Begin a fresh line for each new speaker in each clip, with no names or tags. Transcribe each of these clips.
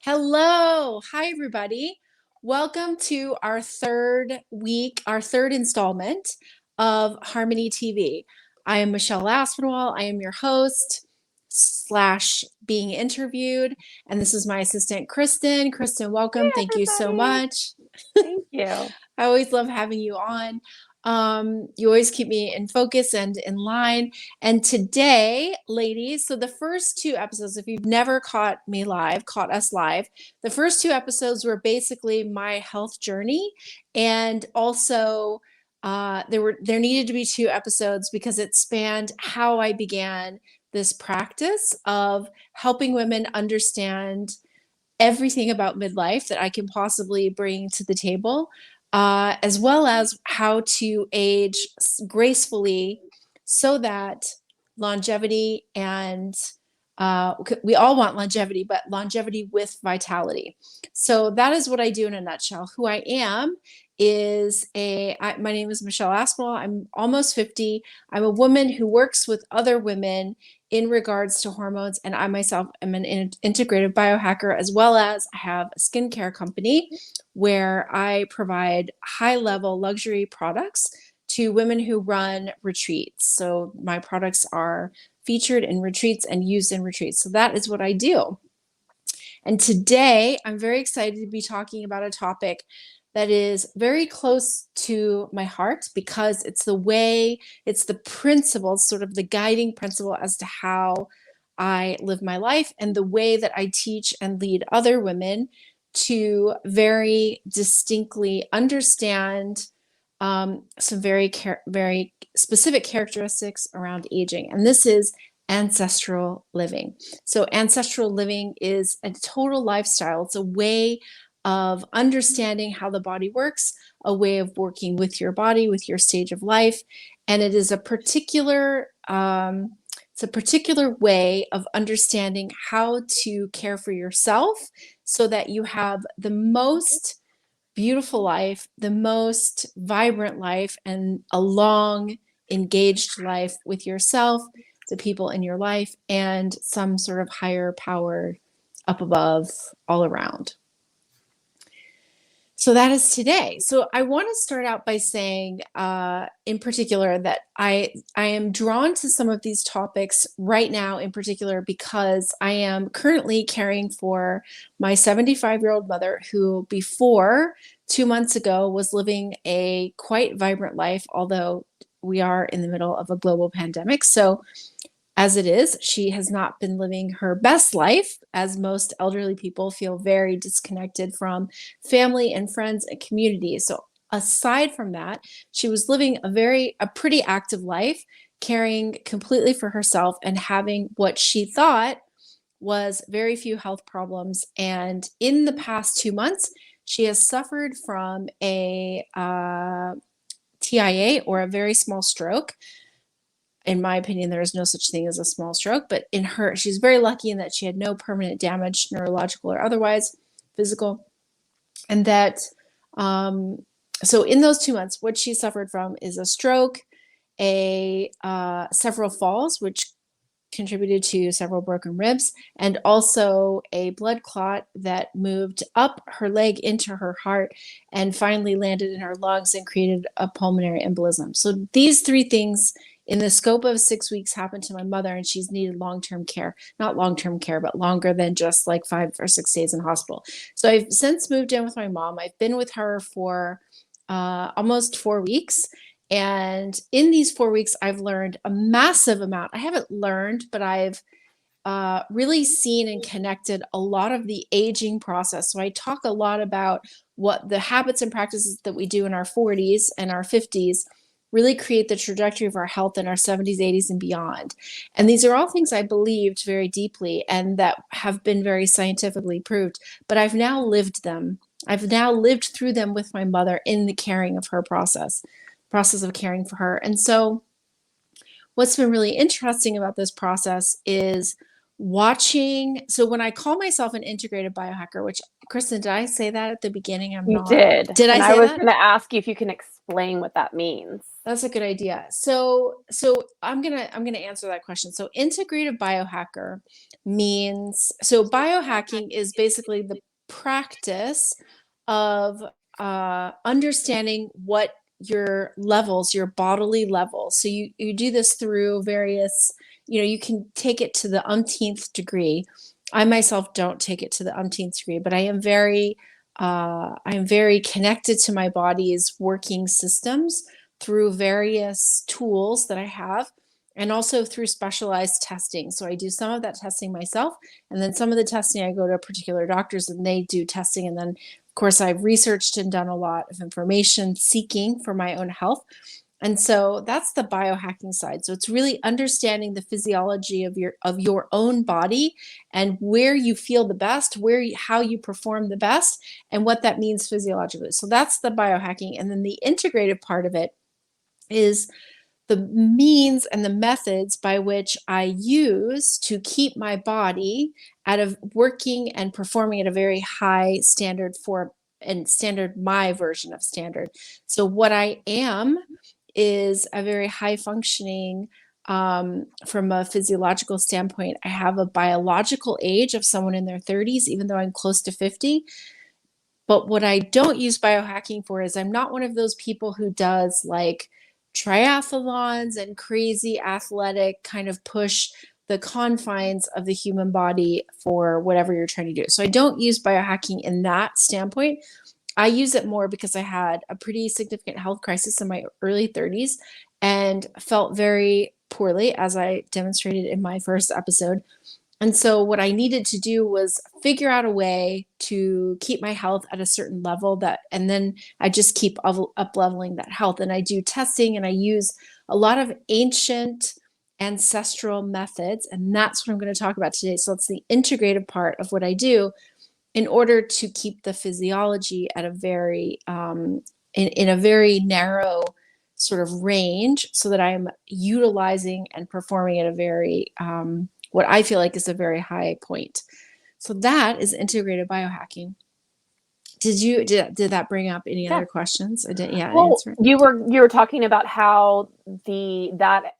Hello. Hi, everybody. Welcome to our third week, our third installment of Harmony TV. I am Michelle Aspinwall. I am your host slash being interviewed. And this is my assistant, Kristen. Kristen, welcome.
Hey,
Thank you so
everybody.
much.
Thank you.
I always love having you on. You always keep me in focus and in line. And today, ladies, so the first two episodes, if you've never caught us live, the first two episodes were basically my health journey. And also, there needed to be two episodes because it spanned how I began this practice of helping women understand everything about midlife that I can possibly bring to the table, as well as how to age gracefully so that longevity and we all want longevity, but longevity with vitality. So that is what I do in a nutshell. Who I am is my name is Michelle Aspinwall. I'm almost 50. I'm a woman who works with other women in regards to hormones, and I myself am an integrative biohacker, as well as I have a skincare company where I provide high-level luxury products to women who run retreats. So my products are featured in retreats and used in retreats. So that is what I do. And today I'm very excited to be talking about a topic that is very close to my heart because it's the principles, sort of the guiding principle as to how I live my life and the way that I teach and lead other women to very distinctly understand some very specific characteristics around aging. And this is ancestral living. So ancestral living is a total lifestyle. It's a way of understanding how the body works, a way of working with your body, with your stage of life. And it is it's a particular way of understanding how to care for yourself so that you have the most beautiful life, the most vibrant life, and a long, engaged life with yourself, the people in your life, and some sort of higher power up above all around. So that is today. So I want to start out by saying, in particular, that I am drawn to some of these topics right now, in particular, because I am currently caring for my 75-year-old mother, who before 2 months ago was living a quite vibrant life, although we are in the middle of a global pandemic. So as it is, she has not been living her best life, as most elderly people feel very disconnected from family and friends and community. So aside from that, she was living a pretty active life, caring completely for herself and having what she thought was very few health problems. And in the past 2 months, she has suffered from a TIA, or a very small stroke. In my opinion, there is no such thing as a small stroke, but in her, she's very lucky in that she had no permanent damage, neurological or otherwise, physical. And that, so in those 2 months, what she suffered from is a stroke, several falls, which contributed to several broken ribs, and also a blood clot that moved up her leg into her heart and finally landed in her lungs and created a pulmonary embolism. So these three things in the scope of 6 weeks happened to my mother, and she's needed long-term care, not long-term care, but longer than just like 5 or 6 days in hospital. So I've since moved in with my mom. I've been with her for almost 4 weeks. And in these 4 weeks, I've learned a massive amount. I haven't learned, but I've really seen and connected a lot of the aging process. So I talk a lot about what the habits and practices that we do in our 40s and our 50s really create the trajectory of our health in our 70s, 80s, and beyond. And these are all things I believed very deeply and that have been very scientifically proved, but I've now lived them. I've now lived through them with my mother in the caring of her process of caring for her. And so what's been really interesting about this process is watching. So when I call myself an integrated biohacker, which, Kristen, did I say that at the beginning? I'm
You
not.
did.
Did I
And I
say
was
that?
going to ask you if you can explain what that means.
That's a good idea. So I'm gonna answer that question. So integrative biohacker means, so biohacking is basically the practice of understanding what your levels, your bodily levels. So you do this through various, you can take it to the umpteenth degree. I myself don't take it to the umpteenth degree, but I am very connected to my body's working systems through various tools that I have, and also through specialized testing. So I do some of that testing myself, and then some of the testing I go to particular doctors and they do testing. And then, of course, I've researched and done a lot of information seeking for my own health. And so that's the biohacking side. So it's really understanding the physiology of your own body and where you feel the best, how you perform the best, and what that means physiologically. So that's the biohacking. And then the integrative part of it is the means and the methods by which I use to keep my body out of working and performing at a very high standard my version of standard. So what I am is a very high functioning, from a physiological standpoint. I have a biological age of someone in their 30s, even though I'm close to 50. But what I don't use biohacking for is I'm not one of those people who does like triathlons and crazy athletic kind of push the confines of the human body for whatever you're trying to do. So I don't use biohacking in that standpoint. I use it more because I had a pretty significant health crisis in my early 30s and felt very poorly, as I demonstrated in my first episode. And so what I needed to do was figure out a way to keep my health at a certain level, and then I just keep up leveling that health. And I do testing and I use a lot of ancient ancestral methods. And that's what I'm going to talk about today. So it's the integrative part of what I do in order to keep the physiology at a very, in a very narrow sort of range, so that I'm utilizing and performing at a very, what I feel like is a very high point. So that is integrated biohacking. Did that bring up any other questions? I didn't answer.
You were talking about how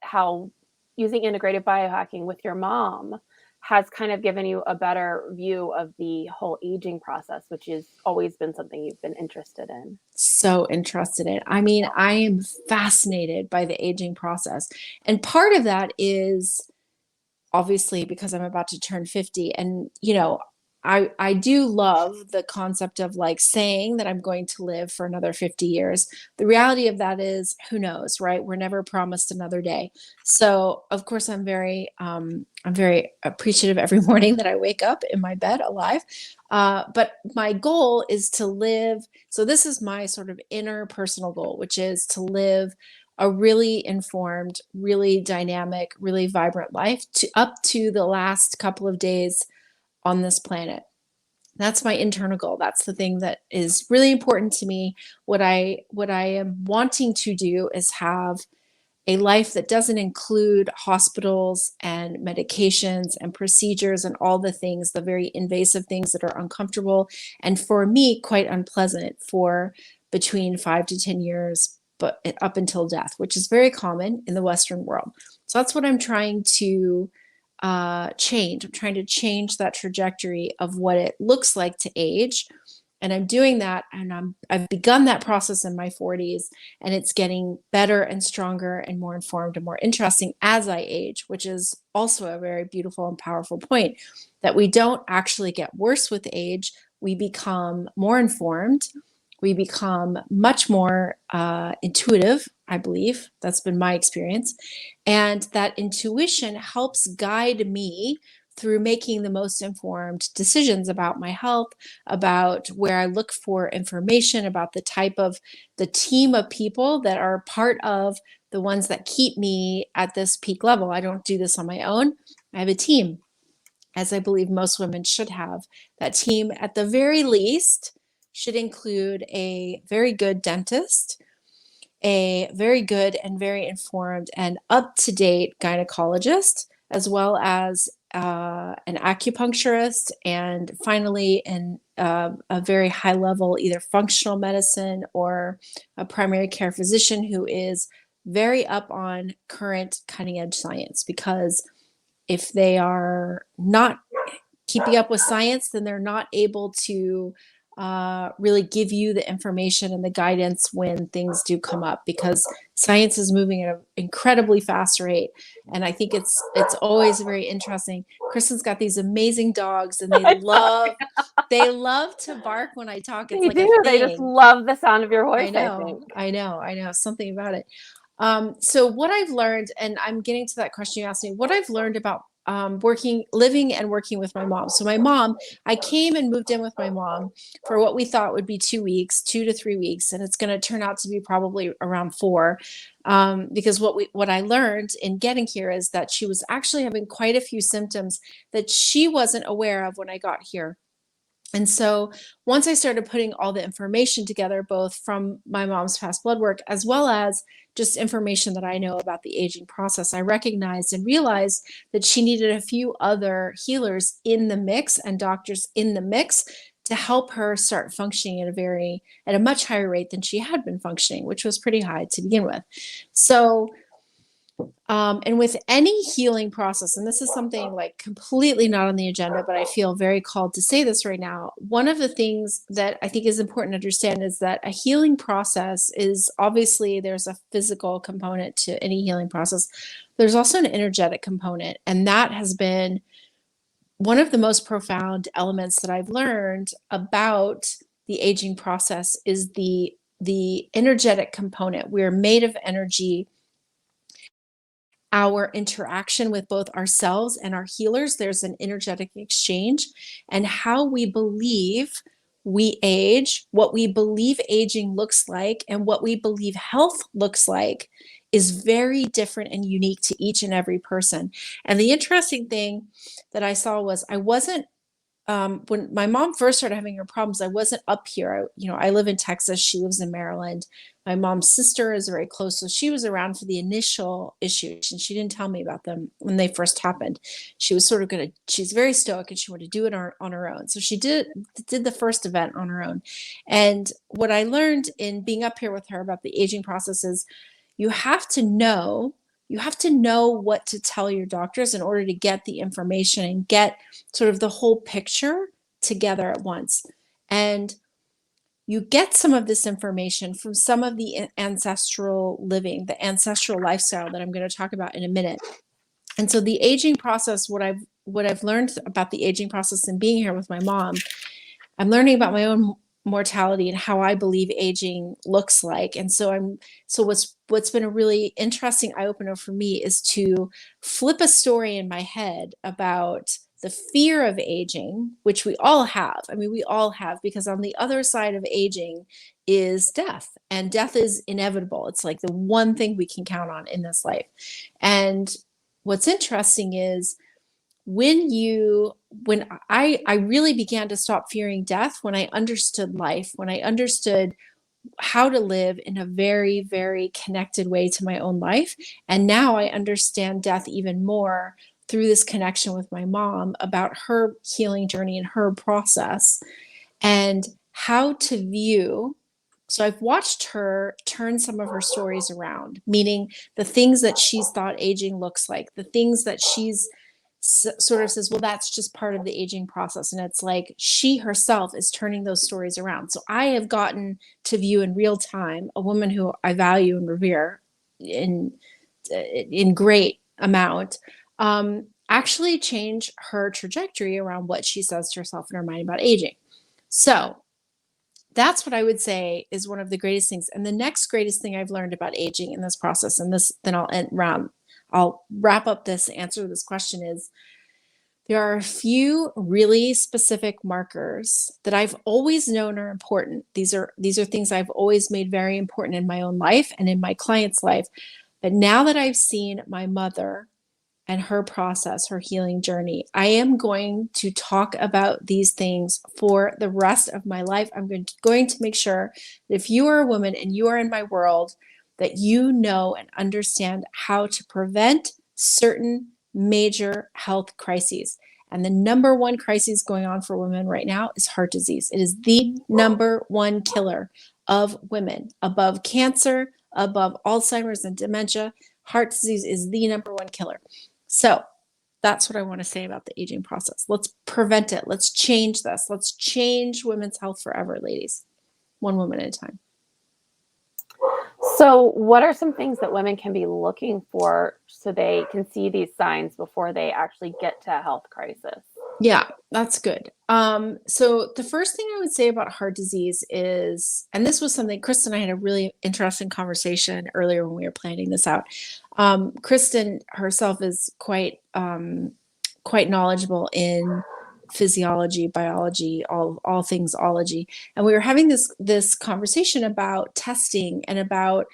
how using integrative biohacking with your mom has kind of given you a better view of the whole aging process, which has always been something you've been interested in.
So interested in. I mean, I am fascinated by the aging process. And part of that is obviously because I'm about to turn 50. And, I do love the concept of like saying that I'm going to live for another 50 years. The reality of that is, who knows, right? We're never promised another day. So of course I'm very appreciative every morning that I wake up in my bed alive. But my goal is to live. So this is my sort of inner personal goal, which is to live a really informed, really dynamic, really vibrant life up to the last couple of days on this planet. That's my internal goal. That's the thing that is really important to me. What I am wanting to do is have a life that doesn't include hospitals and medications and procedures and all the things, the very invasive things that are uncomfortable and for me quite unpleasant for between 5 to 10 years, but up until death, which is very common in the Western world. So that's what I'm trying to change. I'm trying to change that trajectory of what it looks like to age. And I'm doing that, and I've begun that process in my 40s, and it's getting better and stronger and more informed and more interesting as I age, which is also a very beautiful and powerful point, that we don't actually get worse with age. We become more informed. We become much more intuitive, I believe. That's been my experience. And that intuition helps guide me through making the most informed decisions about my health, about where I look for information, about the team of people that are part of the ones that keep me at this peak level. I don't do this on my own. I have a team, as I believe most women should have. That team, at the very least, should include a very good dentist, a very good and very informed and up-to-date gynecologist, as well as an acupuncturist, and finally a very high level, either functional medicine or a primary care physician who is very up on current cutting edge science. Because if they are not keeping up with science, then they're not able to really give you the information and the guidance when things do come up, because science is moving at an incredibly fast rate. And I think it's always very interesting. Kristen's got these amazing dogs, and they love to bark when I talk. It's
They
like a
do. They just
thing.
love the sound of your voice,
I
I
know,
think.
I know something about it. So what I've learned, and I'm getting to that question you asked me, what I've learned about living and working with my mom. So my mom, I came and moved in with my mom for what we thought would be 2 weeks, 2 to 3 weeks, and it's going to turn out to be probably around 4, because what I learned in getting here is that she was actually having quite a few symptoms that she wasn't aware of when I got here. And so once I started putting all the information together, both from my mom's past blood work as well as just information that I know about the aging process, I recognized and realized that she needed a few other healers in the mix and doctors in the mix to help her start functioning at a much higher rate than she had been functioning, which was pretty high to begin with. So and with any healing process, and this is something like completely not on the agenda, but I feel very called to say this right now. One of the things that I think is important to understand is that a healing process is, obviously there's a physical component to any healing process. There's also an energetic component, and that has been one of the most profound elements that I've learned about the aging process is the energetic component. We're made of energy. Our interaction with both ourselves and our healers, there's an energetic exchange, and how we believe we age, what we believe aging looks like, and what we believe health looks like is very different and unique to each and every person. And the interesting thing that I saw was I wasn't when my mom first started having her problems, I wasn't up here. I live in Texas. She lives in Maryland. My mom's sister is very close, so she was around for the initial issues, and she didn't tell me about them when they first happened. She was sort of she's very stoic, and she wanted to do it on her own. So she did the first event on her own. And what I learned in being up here with her about the aging process is you have to know what to tell your doctors in order to get the information and get sort of the whole picture together at once. And you get some of this information from some of the ancestral living, the ancestral lifestyle that I'm going to talk about in a minute. And so the aging process, what I've learned about the aging process and being here with my mom, I'm learning about my own mortality and how I believe aging looks like. And so what's been a really interesting eye opener for me is to flip a story in my head about the fear of aging, which we all have. I mean, we all have, because on the other side of aging is death, and death is inevitable. It's like the one thing we can count on in this life. And what's interesting is when I really began to stop fearing death, when I understood life, when I understood how to live in a very, very connected way to my own life. And now I understand death even more through this connection with my mom about her healing journey and her process, and how to view. So I've watched her turn some of her stories around, meaning the things that she's thought aging looks like, the things that she's sort of says, well, that's just part of the aging process. And it's like she herself is turning those stories around. So I have gotten to view in real time a woman who I value and revere in great amount, actually change her trajectory around what she says to herself in her mind about aging. So that's what I would say is one of the greatest things. And the next greatest thing I've learned about aging in this process, and then I'll wrap up this answer to this question, is there are a few really specific markers that I've always known are important. These are things I've always made very important in my own life and in my client's life. But now that I've seen my mother and her process, her healing journey, I am going to talk about these things for the rest of my life. I'm going to make sure that if you are a woman and you are in my world, that you know and understand how to prevent certain major health crises. And the number one crisis going on for women right now is heart disease. It is the number one killer of women, above cancer, above Alzheimer's and dementia. Heart disease is the number one killer. So that's what I want to say about the aging process. Let's prevent it. Let's change this. Let's change women's health forever, ladies. One woman at a time.
So what are some things that women can be looking for so they can see these signs before they actually get to a health crisis?
Yeah, that's good. So the first thing I would say about heart disease is, and this was something Kristen and I had a really interesting conversation earlier when we were planning this out. Kristen herself is quite knowledgeable in physiology, biology, all things ology, and we were having this conversation about testing and about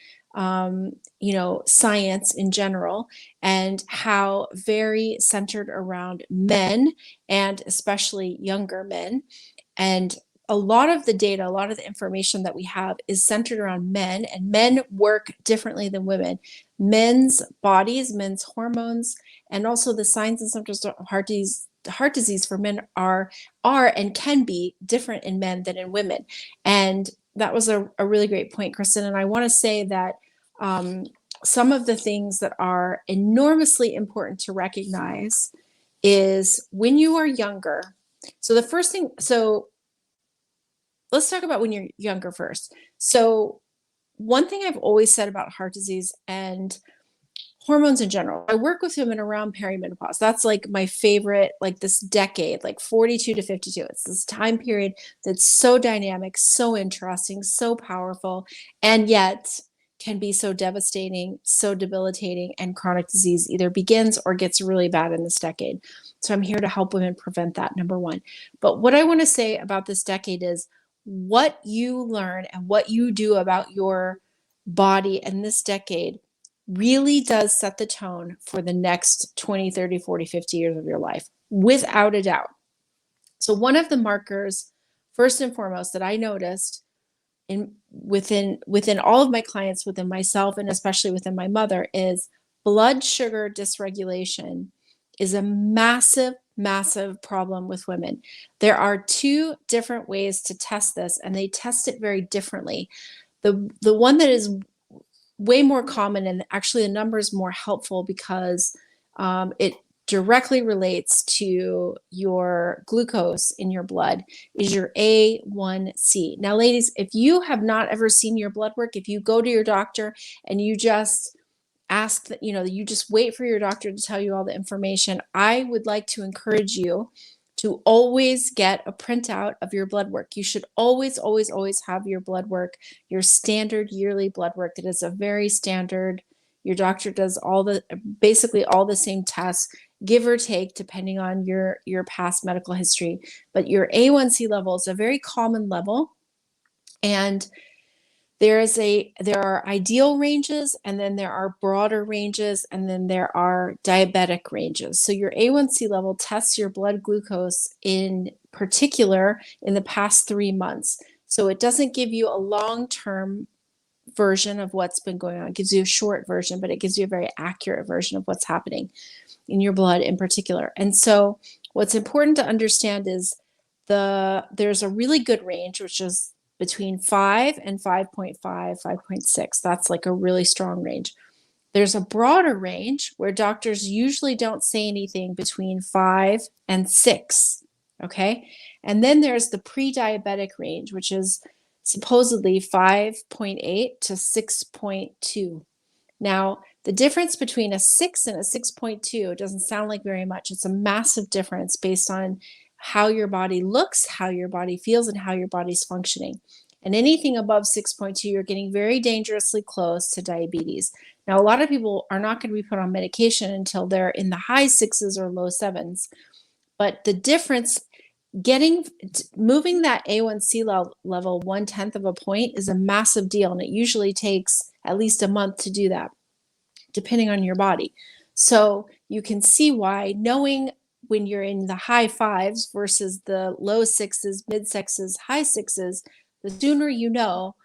science in general, and how very centered around men, and especially younger men. And a lot of the data, a lot of the information that we have is centered around men, and men work differently than women. Men's bodies, men's hormones, and also the signs and symptoms of heart disease for men are and can be different in men than in women. And that was a really great point, Kristen. And I want to say that some of the things that are enormously important to recognize is when you are younger. So the first thing, so let's talk about when you're younger first. So one thing I've always said about heart disease and hormones in general, I work with women around perimenopause. That's like my favorite, like this decade, like 42 to 52. It's this time period that's so dynamic, so interesting, so powerful, and yet can be so devastating, so debilitating, and chronic disease either begins or gets really bad in this decade. So I'm here to help women prevent that, number one. But what I want to say about this decade is what you learn and what you do about your body in this decade really does set the tone for the next 20, 30, 40, 50 years of your life, without a doubt. So one of the markers, first and foremost, that I noticed within all of my clients, within myself, and especially within my mother, is blood sugar dysregulation is a massive, massive problem with women. There are two different ways to test this, and they test it very differently. The one that is way more common, and actually the number is more helpful because it directly relates to your glucose in your blood, is your A1C. Now, ladies, if you have not ever seen your blood work, if you go to your doctor and you just ask that, you just wait for your doctor to tell you all the information, I would like to encourage you to always get a printout of your blood work. You should always, always, always have your blood work, your standard yearly blood work. That is a very standard. Your doctor does basically all the same tests, give or take, depending on your past medical history. But your A1C level is a very common level, and there are ideal ranges, and then there are broader ranges, and then there are diabetic ranges. So your A1C level tests your blood glucose in particular in the past 3 months. So it doesn't give you a long-term version of what's been going on. It gives you a short version, but it gives you a very accurate version of what's happening in your blood in particular. And so what's important to understand is there's a really good range, which is between 5 and 5.5, 5.6. That's like a really strong range. There's a broader range where doctors usually don't say anything between 5 and 6, okay? And then there's the pre-diabetic range, which is supposedly 5.8 to 6.2. Now, the difference between a 6 and a 6.2 doesn't sound like very much. It's a massive difference based on how your body looks, how your body feels, and how your body's functioning. And anything above 6.2, you're getting very dangerously close to diabetes. Now, a lot of people are not going to be put on medication until they're in the high 6s or low 7s. But the difference, moving that A1C level 1/10 of a point is a massive deal. And it usually takes at least a month to do that, depending on your body. So you can see why knowing when you're in the high 5s versus the low 6s, mid 6s, high 6s, the sooner you know,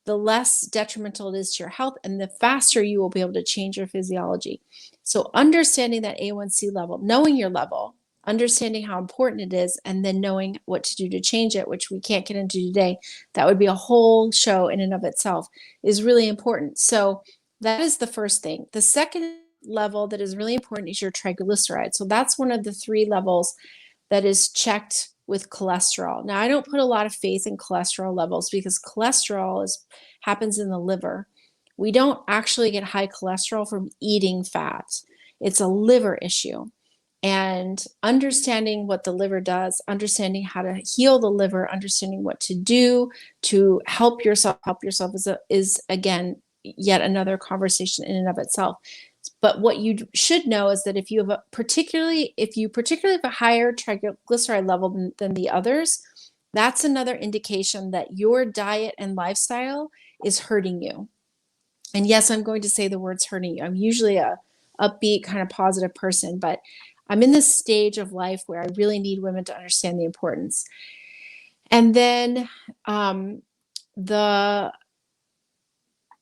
the less detrimental it is to your health, and the faster you will be able to change your physiology. So understanding that A1C level, knowing your level, understanding how important it is, and then knowing what to do to change it, which we can't get into today, that would be a whole show in and of itself, is really important. So that is the first thing. The second level that is really important is your triglyceride. So that's one of the 3 levels that is checked with cholesterol. Now, I don't put a lot of faith in cholesterol levels because cholesterol happens in the liver. We don't actually get high cholesterol from eating fat. It's a liver issue. And understanding what the liver does, understanding how to heal the liver, understanding what to do to help yourself is again, yet another conversation in and of itself. But what you should know is that if you particularly have a higher triglyceride level than the others, that's another indication that your diet and lifestyle is hurting you. And yes, I'm going to say the words hurting you. I'm usually a upbeat, kind of positive person, but I'm in this stage of life where I really need women to understand the importance. And then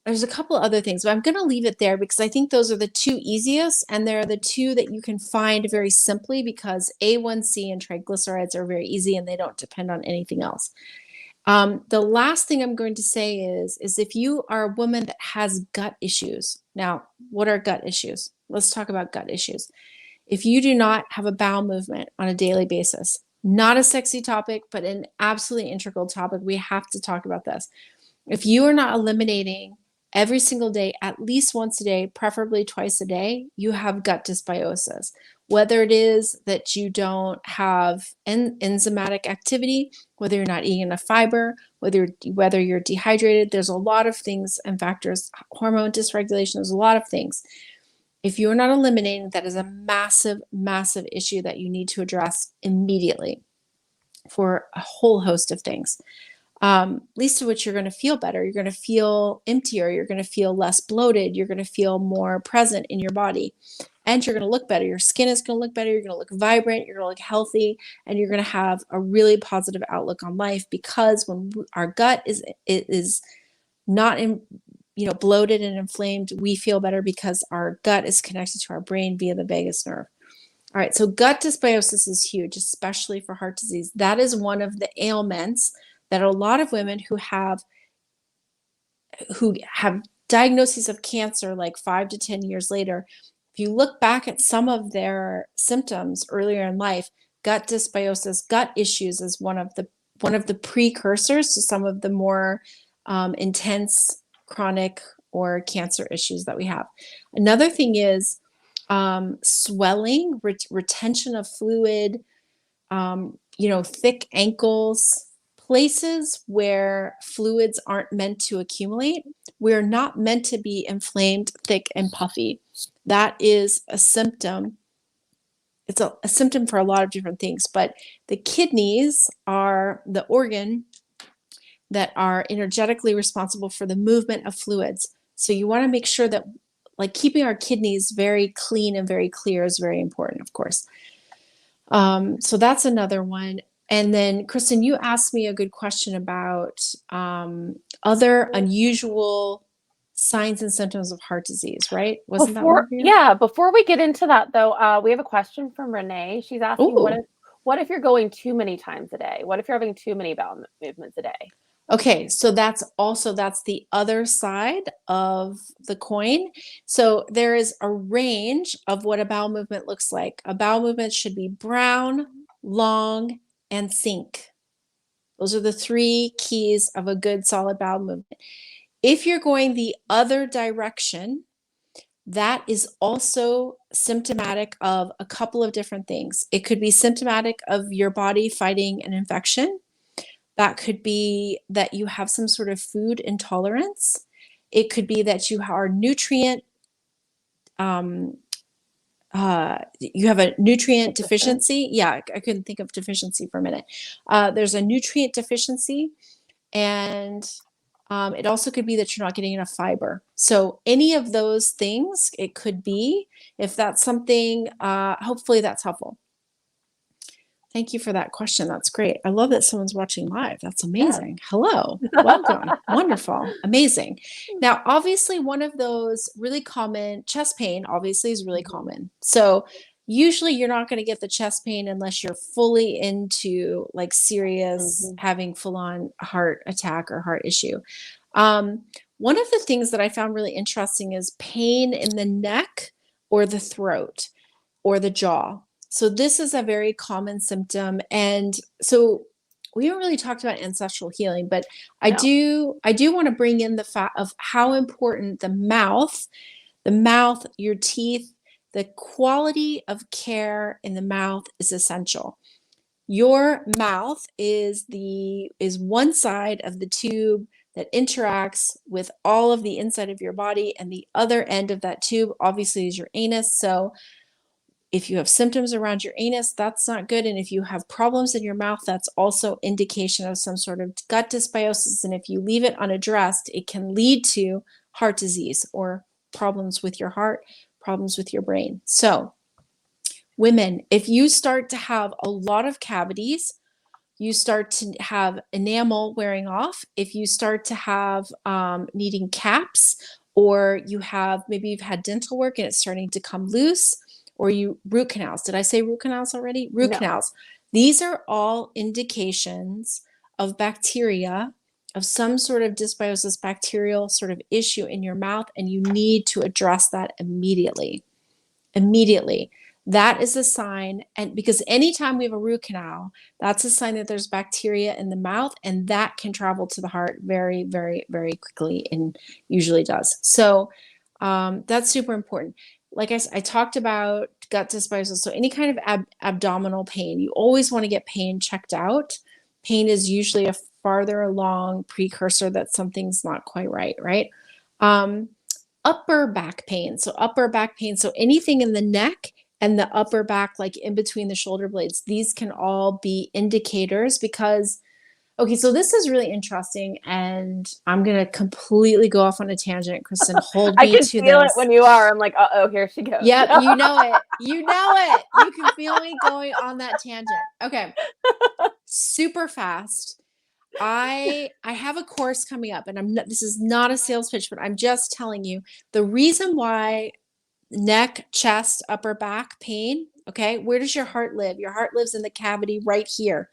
there's a couple other things, but I'm going to leave it there because I think those are the 2 easiest, and they're the 2 that you can find very simply because A1C and triglycerides are very easy and they don't depend on anything else. The last thing I'm going to say is if you are a woman that has gut issues. Now, what are gut issues? Let's talk about gut issues. If you do not have a bowel movement on a daily basis, not a sexy topic, but an absolutely integral topic, we have to talk about this. If you are not eliminating every single day, at least once a day, preferably twice a day, you have gut dysbiosis. Whether it is that you don't have enzymatic activity, whether you're not eating enough fiber, whether you're dehydrated, there's a lot of things and factors, hormone dysregulation, there's a lot of things. If you're not eliminating, that is a massive, massive issue that you need to address immediately for a whole host of things. Least of which you're going to feel better. You're going to feel emptier. You're going to feel less bloated. You're going to feel more present in your body, and you're going to look better. Your skin is going to look better. You're going to look vibrant. You're going to look healthy, and you're going to have a really positive outlook on life because when our gut is not bloated and inflamed, we feel better because our gut is connected to our brain via the vagus nerve. All right, so gut dysbiosis is huge, especially for heart disease. That is one of the ailments that a lot of women who have diagnoses of cancer like 5 to 10 years later, if you look back at some of their symptoms earlier in life, gut dysbiosis, gut issues is one of the precursors to some of the more intense chronic or cancer issues that we have. Another thing is swelling, retention of fluid, thick ankles, places where fluids aren't meant to accumulate. We're not meant to be inflamed, thick, and puffy. That is a symptom. It's a symptom for a lot of different things, but the kidneys are the organ that are energetically responsible for the movement of fluids. So you want to make sure that keeping our kidneys very clean and very clear is very important, of course. So that's another one. And then, Kristen, you asked me a good question about other unusual signs and symptoms of heart disease, right? Wasn't that one of you?
Yeah, before we get into that, though, we have a question from Renee. She's asking, what if you're going too many times a day? What if you're having too many bowel movements a day?
Okay, so that's the other side of the coin. So there is a range of what a bowel movement looks like. A bowel movement should be brown, long, and sink. Those are the 3 keys of a good solid bowel movement. If you're going the other direction, that is also symptomatic of a couple of different things. It could be symptomatic of your body fighting an infection. That could be that you have some sort of food intolerance. It could be that you are you have a nutrient deficiency. Yeah, I couldn't think of deficiency for a minute. There's a nutrient deficiency, and it also could be that you're not getting enough fiber. So any of those things, it could be. If that's something, hopefully that's helpful. Thank you for that question. That's great. I love that someone's watching live. That's
Yeah.
amazing. Hello, welcome. Wonderful, amazing. Now, obviously, one of those really common chest pain, obviously, is really common. So, usually, you're not going to get the chest pain unless you're fully into like serious, having full on heart attack or heart issue. One of the things that I found really interesting is pain in the neck or the throat or the jaw. So this is a very common symptom. And so we haven't really talked about ancestral healing, but I
No.
do want to bring in the fact of how important the mouth, your teeth, the quality of care in the mouth is essential. Your mouth is one side of the tube that interacts with all of the inside of your body, and the other end of that tube obviously is your anus. So if you have symptoms around your anus, that's not good. And if you have problems in your mouth, that's also indication of some sort of gut dysbiosis. And if you leave it unaddressed, it can lead to heart disease or problems with your heart, problems with your brain. So women, if you start to have a lot of cavities, you start to have enamel wearing off, if you start to have needing caps, or maybe you've had dental work and it's starting to come loose, or you root canals. Did I say root canals already? Root
No.
canals. These are all indications of bacteria, of some sort of dysbiosis, bacterial sort of issue in your mouth, and you need to address that immediately. Immediately. That is a sign, and because anytime we have a root canal, that's a sign that there's bacteria in the mouth, and that can travel to the heart very, very, very quickly, and usually does. So that's super important. Like I talked about gut dysbiosis. So any kind of abdominal pain, you always want to get pain checked out. Pain is usually a farther along precursor that something's not quite right, right? Upper back pain. So upper back pain. So anything in the neck and the upper back, like in between the shoulder blades, these can all be indicators because, okay, so this is really interesting, and I'm going to completely go off on a tangent, Kristen. Hold
I
me
can
to
feel
this.
it when you are. I'm like, uh-oh, here she goes.
Yep, you know it. You know it. You can feel me going on that tangent. Okay. Super fast. I have a course coming up, and this is not a sales pitch, but I'm just telling you the reason why neck, chest, upper back pain. Okay. Where does your heart live? Your heart lives in the cavity right here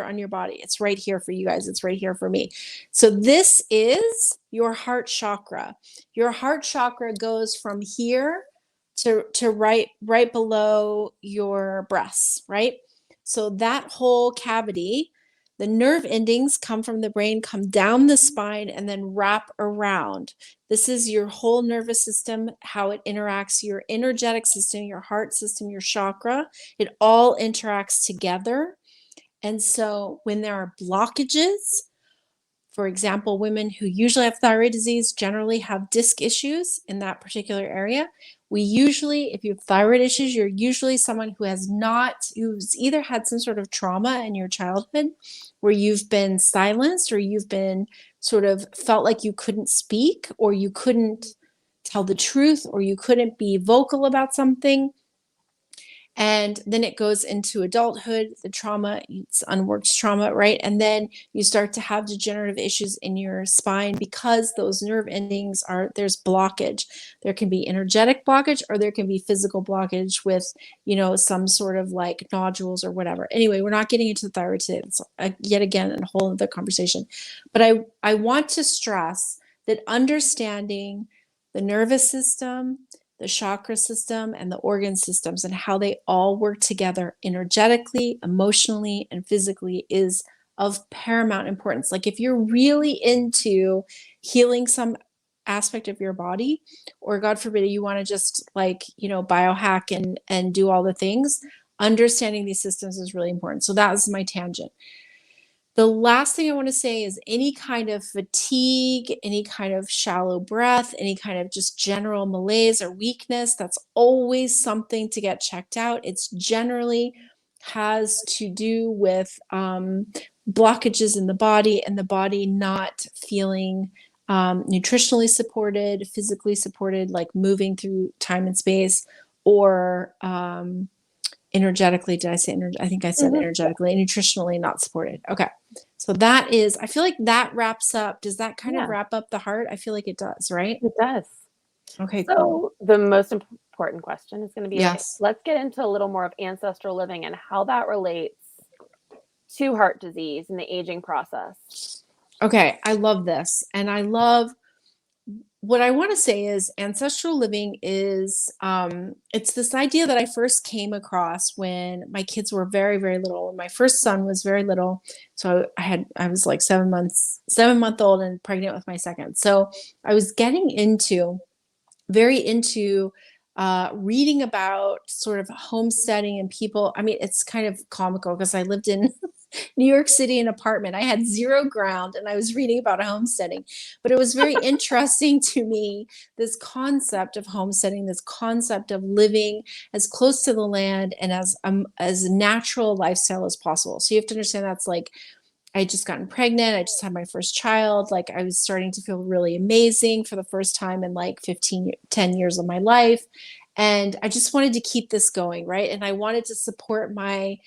on your body. It's right here for you guys. It's right here for me. So this is your heart chakra. Your heart chakra goes from here to right below your breasts, right? So that whole cavity, the nerve endings come from the brain, come down the spine, and then wrap around. This is your whole nervous system, how it interacts, your energetic system, your heart system, your chakra. It all interacts together. And so when there are blockages, for example, women who usually have thyroid disease generally have disc issues in that particular area. If you have thyroid issues, you're usually someone who's either had some sort of trauma in your childhood where you've been silenced, or you've been sort of felt like you couldn't speak, or you couldn't tell the truth, or you couldn't be vocal about something. And then it goes into adulthood, the trauma, it's unworked trauma, right? And then you start to have degenerative issues in your spine because those nerve endings there's blockage. There can be energetic blockage, or there can be physical blockage with, some sort of like nodules or whatever. Anyway, we're not getting into the thyroid today. It's yet again a whole other conversation. But I want to stress that understanding the nervous system, the chakra system, and the organ systems, and how they all work together energetically, emotionally, and physically is of paramount importance. Like if you're really into healing some aspect of your body, or God forbid, you want to just biohack and do all the things, understanding these systems is really important. So that was my tangent. The last thing I want to say is any kind of fatigue, any kind of shallow breath, any kind of just general malaise or weakness, that's always something to get checked out. It's generally has to do with blockages in the body, and the body not feeling nutritionally supported, physically supported, like moving through time and space, or energetically, did I say, I think I said
Mhm.
energetically, nutritionally not supported. Okay. So that is, I feel like that wraps up. Does that kind of
Yeah,
wrap up the heart? I feel like it does, right?
it does.
Okay, cool.
So the most important question is going to be like,
Yes.
let's get into a little more of ancestral living and how that relates to heart disease and the aging process.
Okay. I love this. And I love what I want to say is ancestral living is it's this idea that I first came across when my kids were very, very little. My first son was very little. So I was like 7-month old and pregnant with my second. So I was getting very into reading about sort of homesteading and people. I mean, it's kind of comical because I lived in New York City, an apartment. I had zero ground and I was reading about homesteading. But it was very interesting to me, this concept of homesteading, this concept of living as close to the land and as natural lifestyle as possible. So you have to understand that's like I had just gotten pregnant. I just had my first child. Like I was starting to feel really amazing for the first time in like 10 years of my life. And I just wanted to keep this going, right? And I wanted to support my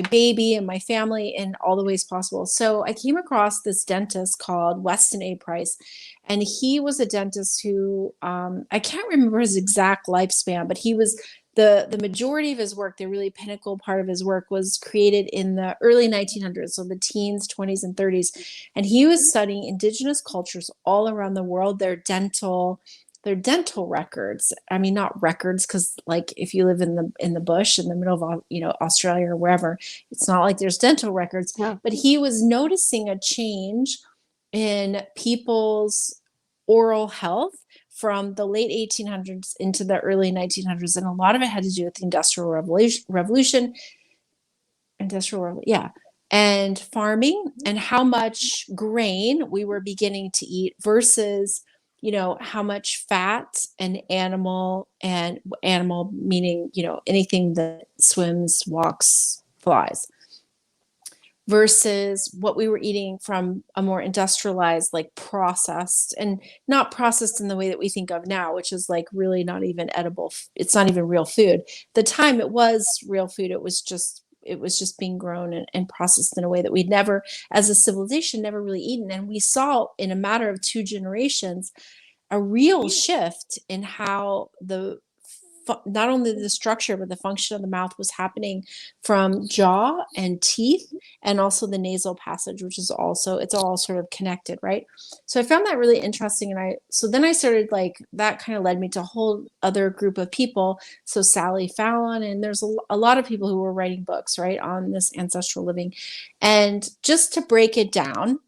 baby and my family in all the ways possible. So I came across this dentist called Weston A. Price, and he was a dentist who I can't remember his exact lifespan, but he was the majority of his work, the really pinnacle part of his work, was created in the early 1900s, so the teens, 20s, and 30s. And he was studying indigenous cultures all around the world, their dental records. I mean, not records, because like if you live in the bush in the middle of Australia or wherever, it's not like there's dental records.
Yeah.
But he was noticing a change in people's oral health from the late 1800s into the early 1900s, and a lot of it had to do with the yeah, and farming and how much grain we were beginning to eat versus how much fat and animal meaning anything that swims, walks, flies, versus what we were eating from a more industrialized, like processed, and not processed in the way that we think of now, which is like really not even edible. It's not even real food. The time it was real food, it was just being grown and processed in a way that we'd never, as a civilization, never really eaten. And we saw in a matter of 2 generations a real shift in how not only the structure but the function of the mouth was happening from jaw and teeth, and also the nasal passage, which is also, it's all sort of connected, right? So I found that really interesting, and then I started, like, that kind of led me to a whole other group of people. So Sally Fallon, and there's a lot of people who were writing books, right, on this ancestral living. And just to break it down,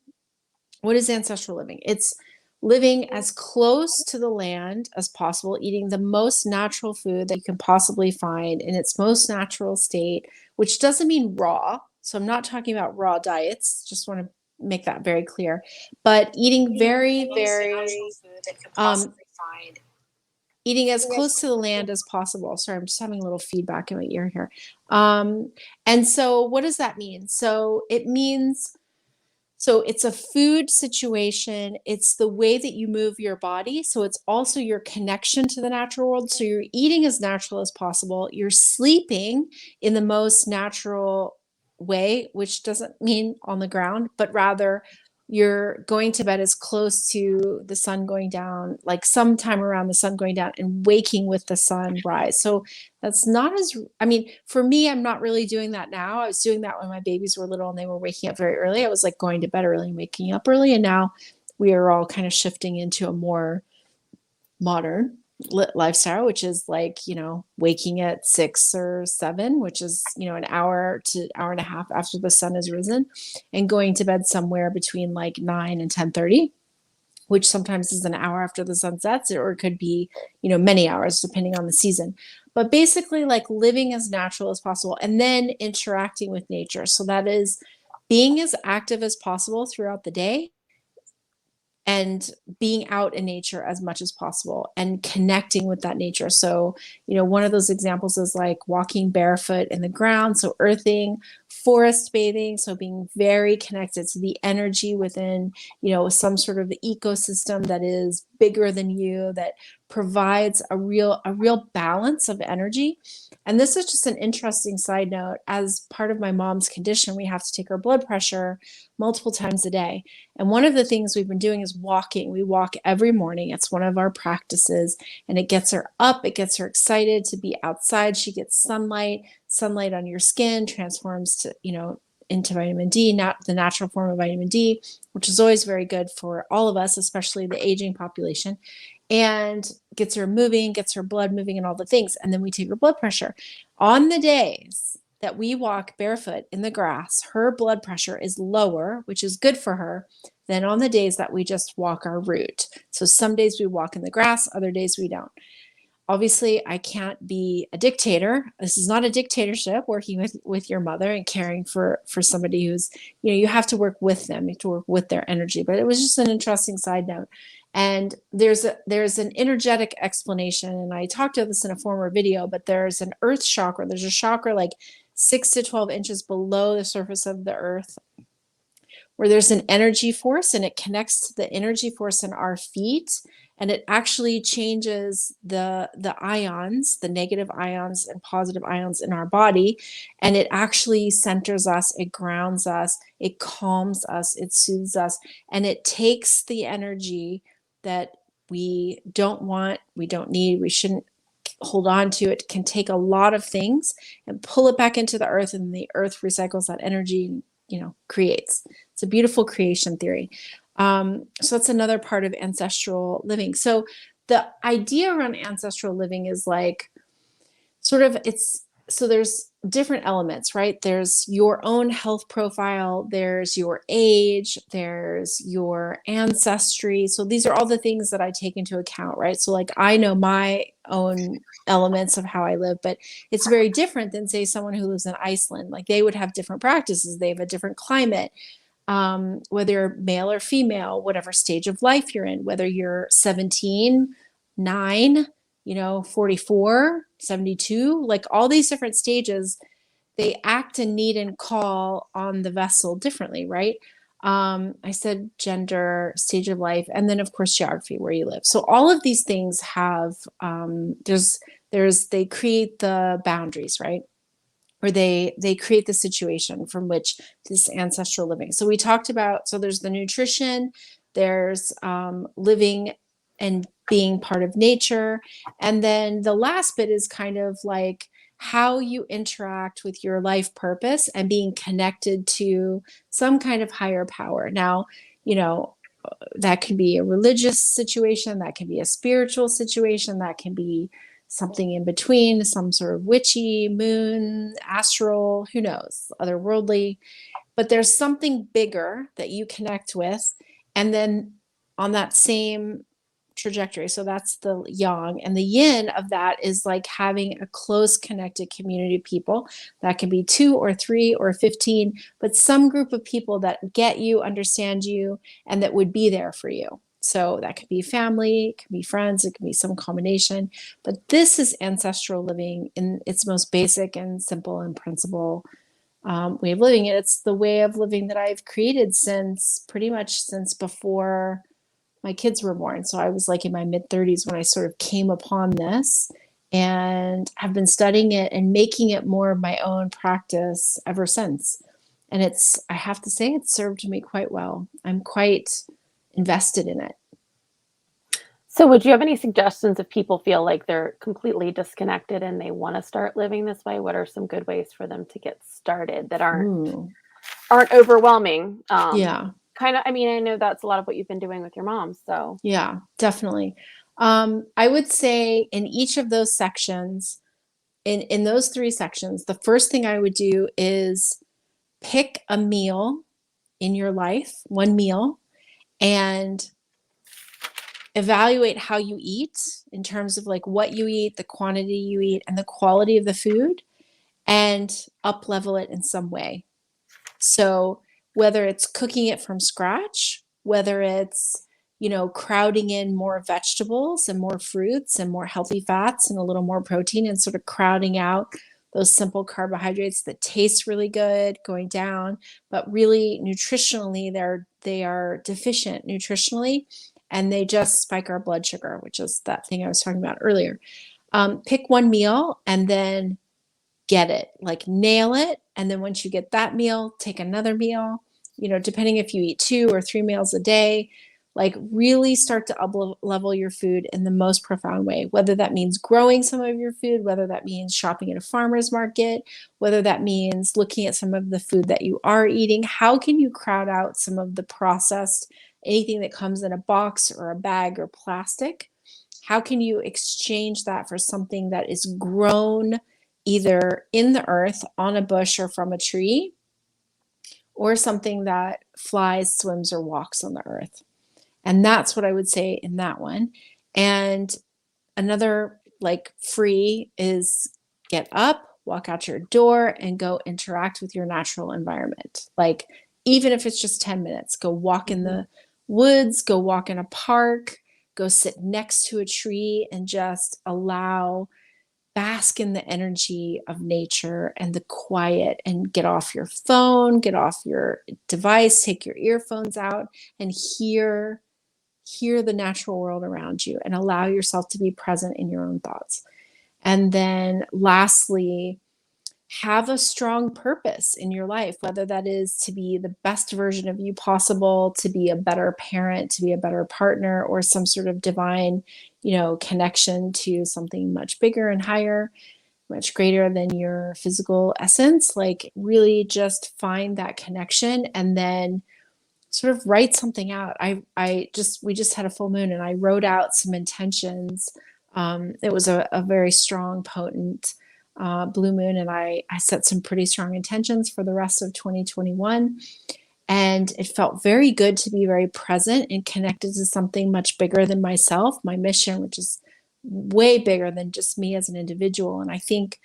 what is ancestral living? It's living as close to the land as possible, eating the most natural food that you can possibly find in its most natural state, which doesn't mean raw. So I'm not talking about raw diets, just want to make that very clear. But eating very, very, eating as close to the land as possible. Sorry, I'm just having a little feedback in my ear here. And so what does that mean? So it's a food situation. It's the way that you move your body. So it's also your connection to the natural world. So you're eating as natural as possible. You're sleeping in the most natural way, which doesn't mean on the ground, but rather you're going to bed as close to the sun going down, like sometime around the sun going down, and waking with the sun rise. So that's not as, I mean, for me, I'm not really doing that now. I was doing that when my babies were little and they were waking up very early. I was like going to bed early and waking up early. And now we are all kind of shifting into a more modern lifestyle, which is like, waking at 6 or 7, which is, an hour to hour and a half after the sun has risen, and going to bed somewhere between like 9 and 10:30, which sometimes is an hour after the sun sets, or it could be, many hours depending on the season. But basically, like, living as natural as possible and then interacting with nature. So that is being as active as possible throughout the day and being out in nature as much as possible and connecting with that nature. So, one of those examples is like walking barefoot in the ground. So earthing, forest bathing, so being very connected to the energy within, some sort of ecosystem that is bigger than you, that provides a real balance of energy. And this is just an interesting side note. As part of my mom's condition, we have to take her blood pressure multiple times a day. And one of the things we've been doing is walking. We walk every morning. It's one of our practices, and it gets her up. It gets her excited to be outside. She gets sunlight. Sunlight on your skin transforms to, into vitamin D, not the natural form of vitamin D, which is always very good for all of us, especially the aging population, and gets her moving, gets her blood moving, and all the things. And then we take her blood pressure. On the days that we walk barefoot in the grass, her blood pressure is lower, which is good for her, than on the days that we just walk our route. So some days we walk in the grass, other days we don't. Obviously, I can't be a dictator. This is not a dictatorship, working with your mother and caring for somebody who's, you have to work with them. You have to work with their energy. But it was just an interesting side note. And there's an energetic explanation. And I talked about this in a former video, but there's an earth chakra. There's a chakra like 6 to 12 inches below the surface of the earth, where there's an energy force, and it connects to the energy force in our feet. And it actually changes the ions, the negative ions and positive ions in our body. And it actually centers us, it grounds us, it calms us, it soothes us, and it takes the energy that we don't want, we don't need, we shouldn't hold on to. It can take a lot of things and pull it back into the earth, and the earth recycles that energy and, creates. It's a beautiful creation theory. So that's another part of ancestral living. So the idea around ancestral living is like so there's different elements, right? There's your own health profile, there's your age, there's your ancestry. So these are all the things that I take into account, right? So like I know my own elements of how I live, but it's very different than, say, someone who lives in Iceland. Like they would have different practices, they have a different climate. Whether you're male or female, whatever stage of life you're in, whether you're 17, 9, 44, 72, like all these different stages, they act and need and call on the vessel differently, right? I said gender, stage of life, and then of course geography, where you live. So all of these things have, they create the boundaries, right? Or they create the situation from which this ancestral living. So we talked about, so there's the nutrition, there's living and being part of nature. And then the last bit is kind of like how you interact with your life purpose and being connected to some kind of higher power. Now, that can be a religious situation, that can be a spiritual situation, that can be something in between, some sort of witchy, moon, astral, who knows, otherworldly. But there's something bigger that you connect with. And then on that same trajectory, so that's the yang, and the yin of that is like having a close connected community of people. That can be 2 or 3 or 15, but some group of people that get you, understand you, and that would be there for you. So that could be family, it could be friends, it could be some combination. But this is ancestral living in its most basic and simple and principle way of living. And it's the way of living that I've created pretty much since before my kids were born. So I was like in my mid-30s when I sort of came upon this, and have been studying it and making it more of my own practice ever since. And I have to say, it's served me quite well. I'm quite invested in it.
So would you have any suggestions if people feel like they're completely disconnected and they want to start living this way? What are some good ways for them to get started that aren't overwhelming?
Yeah.
Kind of, I mean, I know that's a lot of what you've been doing with your mom. So
Yeah, definitely. I would say in each of those sections, in those 3 sections, the first thing I would do is pick a meal in your life, one meal, and evaluate how you eat in terms of like what you eat, the quantity you eat, and the quality of the food, and up level it in some way. So whether it's cooking it from scratch, whether it's, crowding in more vegetables and more fruits and more healthy fats and a little more protein, and sort of crowding out those simple carbohydrates that taste really good going down, but really nutritionally, they are deficient nutritionally, and they just spike our blood sugar, which is that thing I was talking about earlier. Pick one meal and then get it, like nail it. And then once you get that meal, take another meal, depending if you eat 2 or 3 meals a day, like really start to up level your food in the most profound way, whether that means growing some of your food, whether that means shopping at a farmer's market, whether that means looking at some of the food that you are eating. How can you crowd out some of the processed, anything that comes in a box or a bag or plastic? How can you exchange that for something that is grown either in the earth, on a bush, or from a tree, or something that flies, swims, or walks on the earth? And that's what I would say in that one. And another like free is get up, walk out your door, and go interact with your natural environment. Like, even if it's just 10 minutes, go walk in the woods, go walk in a park, go sit next to a tree, and just bask in the energy of nature and the quiet, and get off your phone, get off your device, take your earphones out, and hear the natural world around you, and allow yourself to be present in your own thoughts. And then lastly, have a strong purpose in your life, whether that is to be the best version of you possible, to be a better parent, to be a better partner, or some sort of divine, connection to something much bigger and higher, much greater than your physical essence. Like, really just find that connection, and then sort of write something out. We just had a full moon, and I wrote out some intentions. It was a very strong, potent blue moon, and I set some pretty strong intentions for the rest of 2021. And it felt very good to be very present and connected to something much bigger than myself, my mission, which is way bigger than just me as an individual. And I think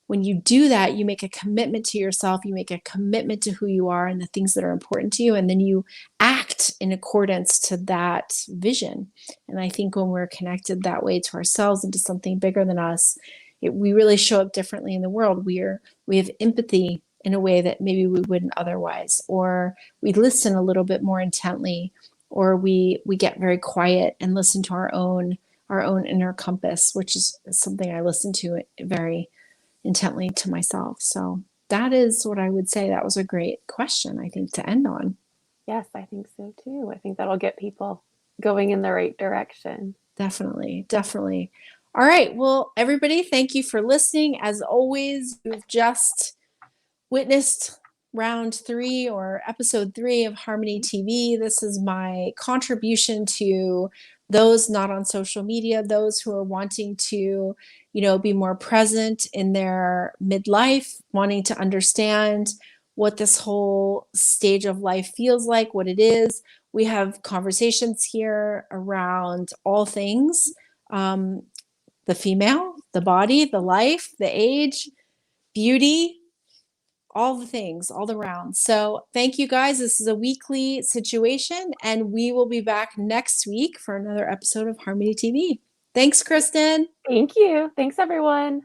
when you do that, you make a commitment to yourself, you make a commitment to who you are and the things that are important to you, and then you act in accordance to that vision. And I think when we're connected that way to ourselves and to something bigger than us, we really show up differently in the world. We have empathy in a way that maybe we wouldn't otherwise, or we listen a little bit more intently, or we get very quiet and listen to our own inner compass, which is something I listen to very intently to myself. So that is what I would say. That was a great question, I think, to end on.
Yes, I think so too. I think that'll get people going in the right direction.
Definitely. All right. Well, everybody, thank you for listening. As always, you've just witnessed round 3 or episode 3 of Harmony TV. This is my contribution to those not on social media, those who are wanting to, be more present in their midlife, wanting to understand what this whole stage of life feels like, what it is. We have conversations here around all things, the female, the body, the life, the age, beauty, all the things, all around. So thank you guys. This is a weekly situation, and we will be back next week for another episode of Harmony TV. Thanks, Kristen.
Thank you. Thanks, everyone.